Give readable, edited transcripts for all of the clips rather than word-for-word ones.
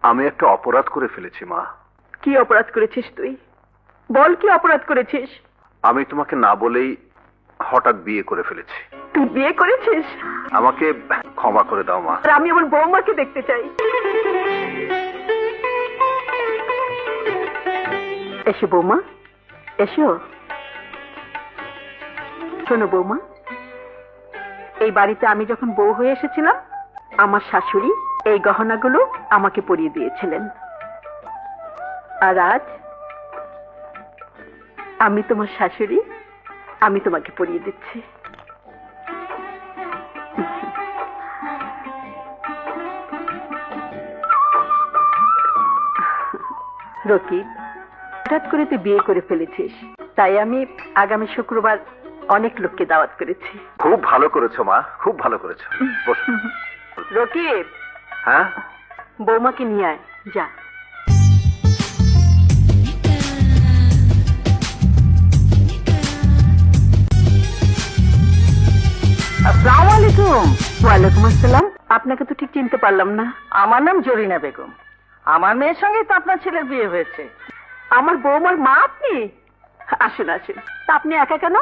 আমি একটা অপরাধ করে ফেলেছি মা। কি অপরাধ করেছিস তুই? বল, কি অপরাধ করেছিস? আমি তোমাকে না বলেই হঠাৎ বিয়ে করে ফেলেছি। তুই বিয়ে করেছিস? আমাকে ক্ষমা করে দাও মা। আর আমি আমার বৌমাকে দেখতে চাই। এসো বৌমা, এসো। শোনো বৌমা, এই বাড়িতে আমি যখন বউ হয়ে এসেছিলাম, আমার শাশুড়ি এই গহনাগুলো আমাকে পরিয়ে দিয়েছিলেন। আর আজ আমি তোমার শাশুড়ি, আমি তোমাকে পরিয়ে দিচ্ছি। রকিব, হঠাৎ করে তুই বিয়ে করে ফেলেছিস, তাই আমি আগামী শুক্রবার অনেক লোককে দাওয়াত করেছি। খুব ভালো করেছো মা, খুব ভালো করেছো। বসো। রকিব, হ্যাঁ, বৌমাকে নিয়ে আয়, যা। আসসালামু আলাইকুম। ওয়ালাইকুম আসসালাম। আপনাকে তো ঠিক চিনতে পারলাম না। আমার নাম জরিনা বেগম। আমার মেয়ের সঙ্গে তো আপনার ছেলের বিয়ে হয়েছে। আমার বৌমার মা আপনি? আসুন আসুন। তা আপনি একা কেন?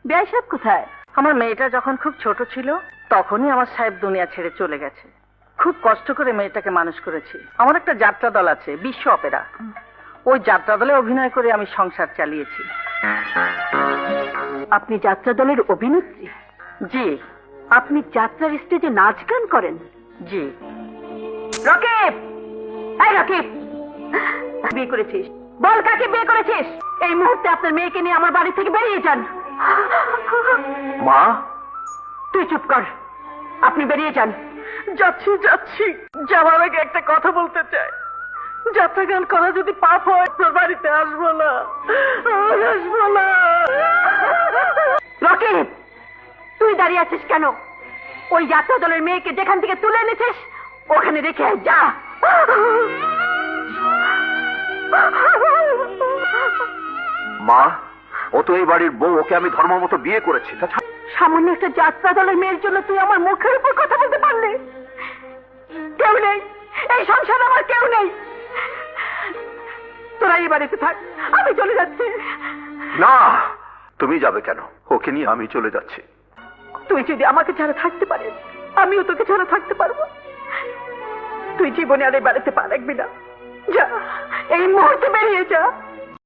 বেয়াই সাহেব কোথায়? আমার মেয়েটা যখন খুব ছোট ছিল তখনই আমার সাহেব দুনিয়া ছেড়ে চলে গেছে। খুব কষ্ট করে মেয়েটাকে মানুষ করেছি। আমার একটা যাত্রা দল আছে, বিশ্ব অপেরা। ওই যাত্রা দলে অভিনয় করে আমি সংসার চালিয়েছি। আপনি যাত্রা দলের অভিনেত্রী? জি আপনি যাত্রার স্টেজে নাচ গান করেন? জি। রকিব, এই রকিব, বিয়ে করেছিস? বল, কাকে বিয়ে করেছিস? এই মুহূর্তে আপনার মেয়েকে নিয়ে আমার বাড়ি থেকে বেরিয়ে যান। মা। তুই চুপ কর, আপনি বেরিয়ে যান। যাচ্ছি যাচ্ছি, যাওয়ার আগে একটা কথা বলতে চাই। যাত্রা গান করা যদি পাপ হয়, তোর বাড়িতে আসবো না, আসবো না। রকিব, তুই দাঁড়িয়ে আছিস কেন? ওই যাত্রা দলের মেয়েকে যেখান থেকে তুলে এনেছিস ওখানে রেখে আয়, যা। মা, ও তো এই বাড়ির বউ, ওকে আমি ধর্ম মতো বিয়ে করেছি। সামান্য একটা যাত্রা দলের মেয়ের জন্য তুই আমার মুখের উপর কথা বলতে পারলি? কেউ নেই, এই সংসারে আমার কেউ নেই। তোরা এই বাড়িতে থাক, আমি চলে যাচ্ছি। না, তুমি যাবে কেন? ওকে নিয়ে আমি চলে যাচ্ছি। তুই যদি আমাকে ছাড়া থাকতে পারিস, আমিও তোকে ছাড়া থাকতে পারবো। তুই জীবনে আর এই বাড়িতে পা রাখবি না। যা, এই মুহূর্তে বেরিয়ে যা।